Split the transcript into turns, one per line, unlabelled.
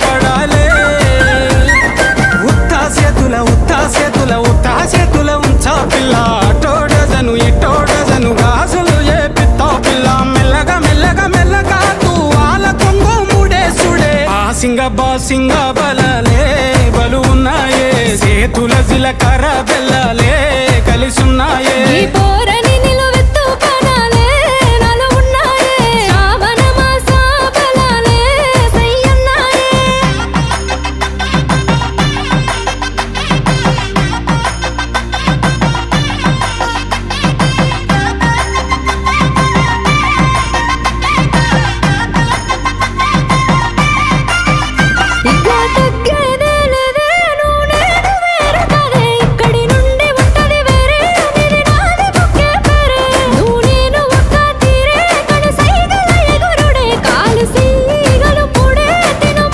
పడాలే ఉత్తా చేతుల ఉంచా పిల్ల అటో డజను ఇటో డజను గాజులు ఏ పిత్తా పిల్ల మెల్లగా తూ ఆల కొంగు ముడేసుడే ఆ సింగ బలలే బలు ఉన్నాయే చేతుల జిలకర్ర బెల్లలే కలిసున్నాయే